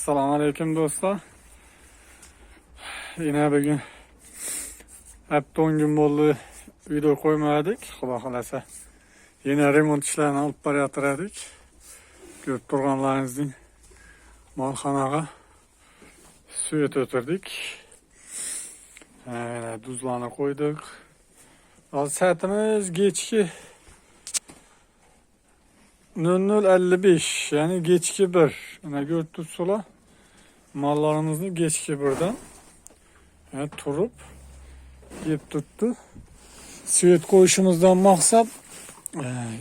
Assalomu alaykum do'stlar. Yine bugün hep 10 gün bo'ldi video koymadik. Xudo xolasa. Yine remont ishlarini olib borayotgandik. Ko'rib turganlaringizdek molxonaga suvet o'tirdik. Tuzlarni qo'ydik. Hozir soatimiz kechki 00:55, yani kechki 1. Ana ko'rib turibsizlar. Mallarimizni kechki 1dan turib yeb tuttu. Suvet qo'yishimizdan maqsad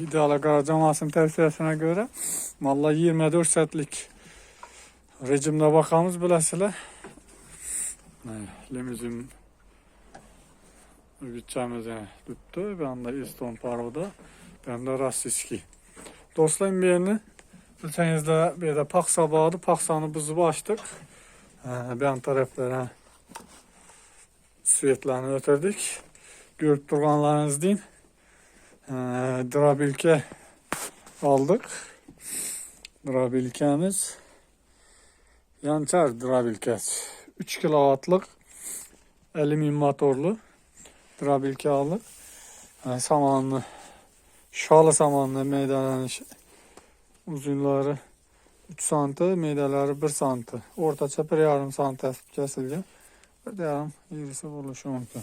ideal agrar jamoasining tavsiyasiga ko'ra mallar 24 soatlik rejimda boqamiz, bilasizlar. Limuzin bütçemiz tuttu. Ben de Eston Paro'da, ben de Rastiski. Dostlarım birini bilseniz de bir de paksa bağdı. Paksanı buzup açtık. Ben taraflara suvetlerini ötürdük. Görüp durganlarınız deyin. Drabilke aldık. Drabilkemiz Yançar Drabilkesi. 3 kW'lık alüminyum motorlu Drabilke aldık. Samanlı, şalı samanlı meydanı uzunları 3 santi, meydaları 1 santi. Ortaça 1,5 santi kesilgan. 1,5 yerisi bo'lishi mumkin.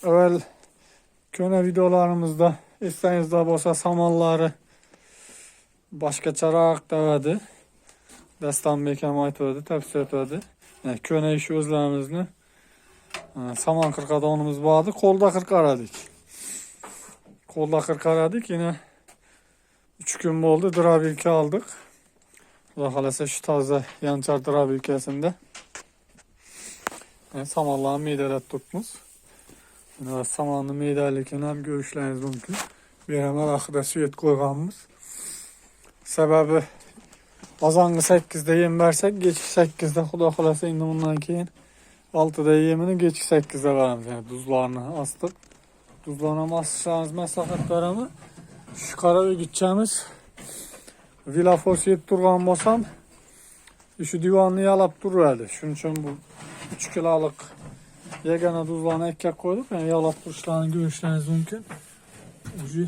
Evvel köne videolarımızda esingizde bo'lsa samanları boshqacharoq davadi. Dastonbek ham aytdi, tavsiya etdi. Köne ish o'zlarimizni saman qirqadonimiz vardı. Kolda qirqaradik. Kolda qirqaradik. Yine 3 gün oldu. Drabilke aldık. Xudo xolasa şu taze Yançar Drabilkesinde samanlarni meydalab tutmuş. Samanlı meydalikini ham görüşleriniz mümkün. Bir hemen akhida suvet koyganmiz. Sebebi azangi 8'de yem versek, geçki 8'de Xudo xolasa endi bundan keyin 6'da yemini geçki 8'de veramiz. Yani tuzlarını astık. Tuzlarına asışlarınız maslahat veremi. Şu karavi gideceğimiz Vilafos yetip durgan bolsam şu divanını yalap dururdu. Şunun için bu 3 kilolik yegana tuzlarını ekkek koyduk. Yani yalap duruşlarını görüşleriniz mümkün. Ucu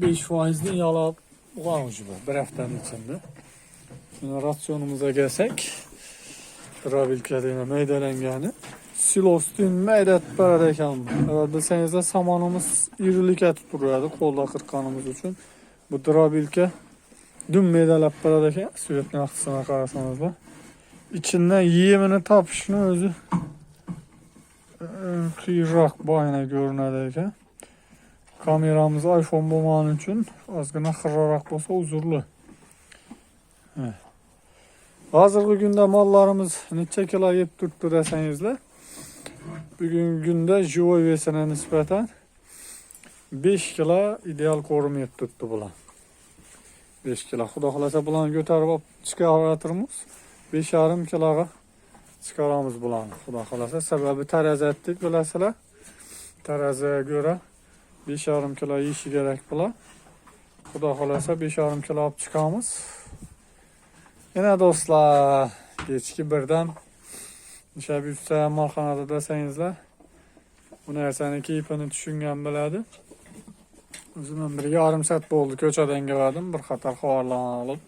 5%'ni yalap ulan bir haftanın içinde. Şimdi rasyonumuza gelsek Drabilke'de meydalengeni silostin meydet bərədək alınır. Evet, bilseniz de samanımız irilikə tutururdu kolda qırqanımız için. Bu Drabilke dün meydalab bərədək süvetli axtısına qararsanız da. İçinden yiyemini tapışını özü qıyıraq bayına görünədək. Kameramız iPhone bulmanın için azgına xırraraq olsa uzurlu. Hazırki günde mallarımız neçə kilo yeb tuttu desenizle. Bugün günde Jivoy vesine nispeten 5 kilo ideal korum yeb tuttu bulan. 5 kilo. Xudo xolasa bulan götürüp çıkartırmız. 5,5 kiloga çıkaramız bulan. Xudo xolasa sebebi terazi ettik bilasizlar. Teraziye göre 5,5 kilo yiyişi gerek bulan. Xudo xolasa 5,5 kilo alıp çıkamız. Yine dostlar geçki birden Nişab üstə malxanada desənizlər bu nərsəni keyfini düşüngən belədi. Özümün bir yarım saat oldu köçədən gəldim. Bir qatar xabarlarını alıb.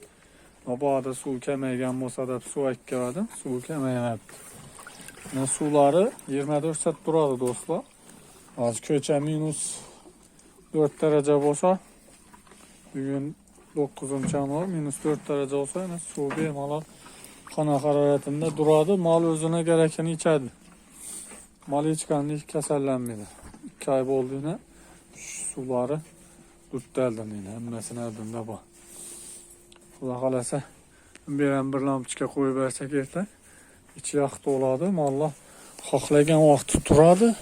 Bu arada su kəməyən olsa da su əklədim. Su kəməyəmədi. Suları 24 saat duradı dostlar. Az köçə -4 derece olsa bugün 9 yanvar -4 derece olsa yine su bemalol kana hararetinde duradı. Mal özüne gerekeni içerdi. Mal içken hiç keserlenmedi. 2 ay oldu yine. Şu suları tuttu elden yine. Emmesine elden de bu. Xudo xolasa bir lampochka koyup versek erten. İçi yaxtı oladı. Mallar xohlagan vaqti turadi.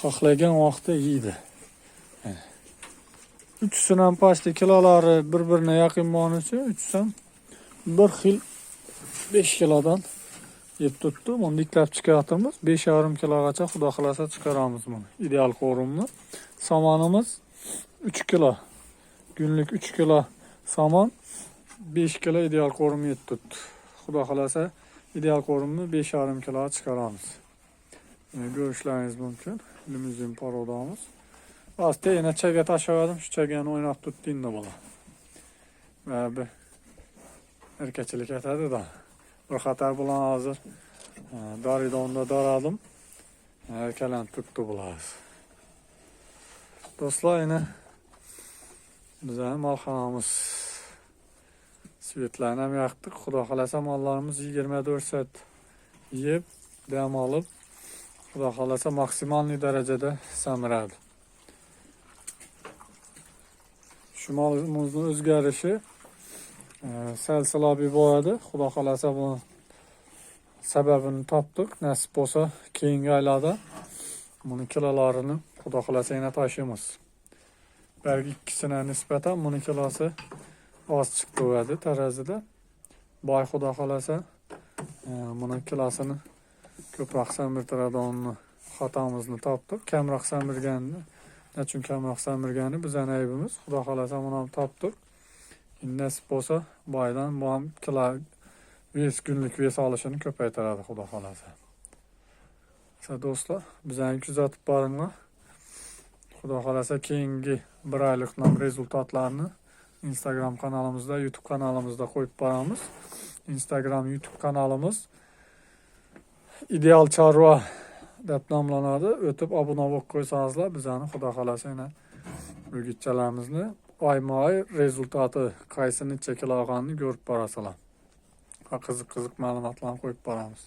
Xohlagan vaqti yeydi. Üçüsünün pastı kiloları birbirine yakın bo'lgani uchun üçüsün bir xil 5 kilodan yeb tuttu. Bunu diklab chiqaryapmiz. 5,5 kilogacha Xudo xolasa chiqaramiz bunu. İdeal korumlu. Samanımız 3 kilo. Günlük 3 kilo saman 5 kilo ideal qo'rim yetib turibdi. Xudo xolasa ideal qo'rimni 5,5 kilo chiqaramiz. Ko'rishlaringiz mumkin. Limuzin parodamiz. Aslida yana chaga tashladim, shu chagani o'ynab turibdi endi bola. Va bir erkachilik etadi-da. Bir xatar bilan hozir daridonda daradim. Erkalanib turibdi bular. Do'stlar, yana bizning molxonamiz svetlarni ham yoqdik. Xudo xolasa mollarimiz 24 soat yeb, dam olib, xudo xolasa maksimal darajada samiradi. Shu molimizning o'zgarishi salsilobiy bo'ladi. Xudo xolasa bu sababini topdik. Nasib bo'lsa, keyingi oylarda buni kilolarini xudo xolasa yana tashiymiz. Belki ikkisine nisbeten buni kilosi az chiqdi bo'ladi tarazida. Boy xudo xolasa buni kilosini ko'proq samirtiradiganini xatomizni topdik. Kamroq samirganini, nechun kamroq samirgani bizning aybimiz. Xudo xolasa buni ham topdik. Endi nasib bo'lsa, boydan bu ham kilo günlük ves olishini ko'paytiradi xudo xolasa. Do'stlar, bizani kuzatib boringlar. Xudo xolasa keyingi bir oylik rezultatlarni Instagram kanalimizda, YouTube kanalimizda qo'yib boramiz. Instagram, YouTube kanalimiz Ideal Chorva deb nomlanadi. O'tib obuna bo'lib qo'ysangizlar, bizani xudo xolasa yana o'gitchalarimizni oyma-oy rezultati qaysi necha kilo olganini ko'rib borasizlar. Qiziq ma'lumotlarni qo'yib boramiz.